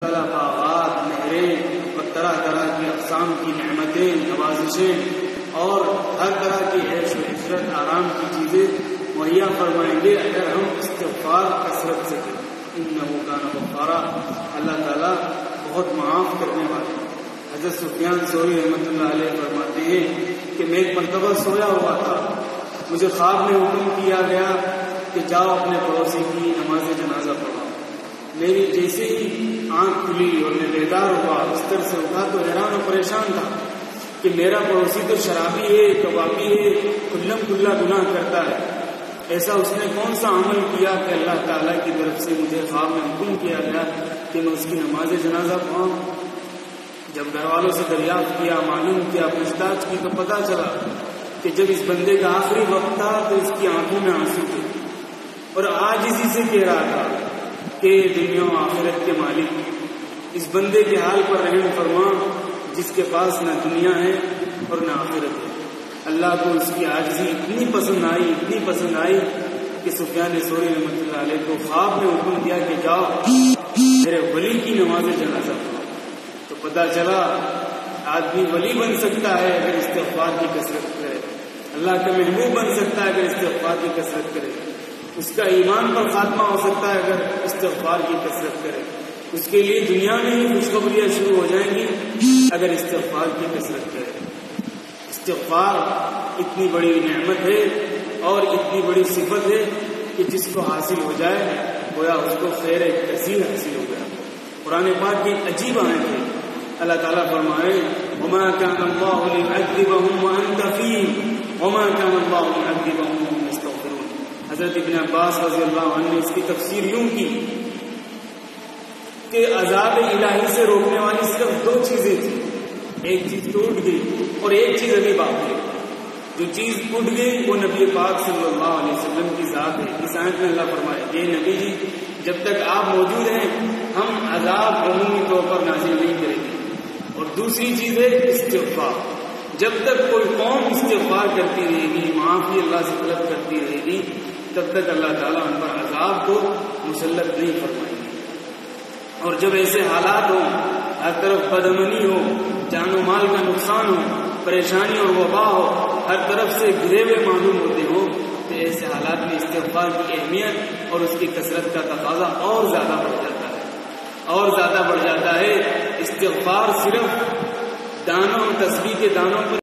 باغات، نہریں اور طرح طرح کی اقسام کی نعمتیں، نوازشیں اور ہر طرح کی عیش و عشرت، آرام کی چیزیں مہیا فرمائیں گے اگر ہم استغفار کثرت سے کریں۔ انہ کان غفارا، اللہ تعالیٰ بہت معاف کرنے والے۔ حضرت سفیان ثوری رحمۃ اللہ علیہ فرماتے ہیں کہ میں ایک مرتبہ سویا ہوا تھا، مجھے خواب میں حکم کیا گیا کہ جاؤ اپنے پڑوسی کی نماز جنازہ پڑھو۔ میری جیسے ہی آنکھ کھلی اور میں بیدار ہوا، بستر سے اٹھا تو حیران و پریشان تھا کہ میرا پڑوسی تو شرابی ہے، کبابی ہے، کھلم کھلا گناہ کرتا ہے۔ ایسا اس نے کون سا عمل کیا کہ اللہ تعالیٰ کی طرف سے مجھے خواب میں حکم کیا گیا کہ میں اس کی نماز جنازہ پڑھاؤں؟ جب گھر والوں سے دریافت کیا، معلوم کیا، پوچھ تاچھ کی تو پتہ چلا کہ جب اس بندے کا آخری وقت تھا تو اس کی آنکھوں میں آنسو تھے اور آج اسی سے کہہ رہا تھا کہ دنیا و آخرت کے مالک، اس بندے کے حال پر رحم فرما جس کے پاس نہ دنیا ہے اور نہ آخرت ہے۔ اللہ کو اس کی عاجزی اتنی پسند آئی کہ سفیان ثوری رحمۃ اللہ علیہ کو خواب میں حکم دیا کہ جاؤ میرے ولی کی نماز جنازہ پڑھو۔ تو پتہ چلا آدمی ولی بن سکتا ہے اگر استغفار کی کثرت کرے، اللہ کا محبوب بن سکتا ہے اگر استغفار کی کثرت کرے، اس کا ایمان پر خاتمہ ہو سکتا ہے اگر استغفار کی کثرت کرے، اس کے لیے دنیا میں ہی خوشخبریاں شروع ہو جائیں گی اگر استغفار کی کثرت کرے۔ استغفار اتنی بڑی نعمت ہے اور اتنی بڑی صفت ہے کہ جس کو حاصل ہو جائے گویا اس کو خیر کثیر حاصل ہو گیا۔ قرآن پاک کی عجیب آیت ہے، اللہ تعالیٰ فرمائے وَمَا كَانَ اللَّهُ لِيُعَذِّبَهُمْ وَأَنْتَ فِيهِمْ وَمَا كَانَ اللَّهُ مُعَذِّبَهُمْ وَهُمْ يَسْتَغْفِرُونَ۔ حضرت ابن عباس رضی اللہ عنہ نے اس کی تفسیر یوں کی کہ عذاب الہی سے روکنے والی صرف دو چیزیں تھیں، ایک چیز تو اٹھ گئی اور ایک چیز ابھی باقی ہے۔ جو چیز اٹھ گئی وہ نبی پاک صلی اللہ علیہ وسلم کی ذات ہے۔ اس آیت میں اللہ فرمائے یہ نبی جی جب تک آپ موجود ہیں ہم عذاب عمومی طور پر نازل نہیں کریں گے۔ اور دوسری چیز ہے استغفار، جب تک کوئی قوم استغفار کرتی رہے گی، معافی اللہ سے طلب کرتی رہے گی، تب تک اللہ تعالیٰ ان پر عذاب کو مسلط نہیں فرمائیں گے۔ اور جب ایسے حالات ہوں، ہر طرف بدامنی ہو، جان و مال کا نقصان ہو، پریشانی اور وبا ہو، ہر طرف سے گرے ہوئے معلوم ہوتے ہو، تو ایسے حالات میں استغفار کی اہمیت اور اس کی کثرت کا تقاضا اور زیادہ بڑھ جاتا ہے۔ استغفار صرف دانوں اور تسبیح کے دانوں پر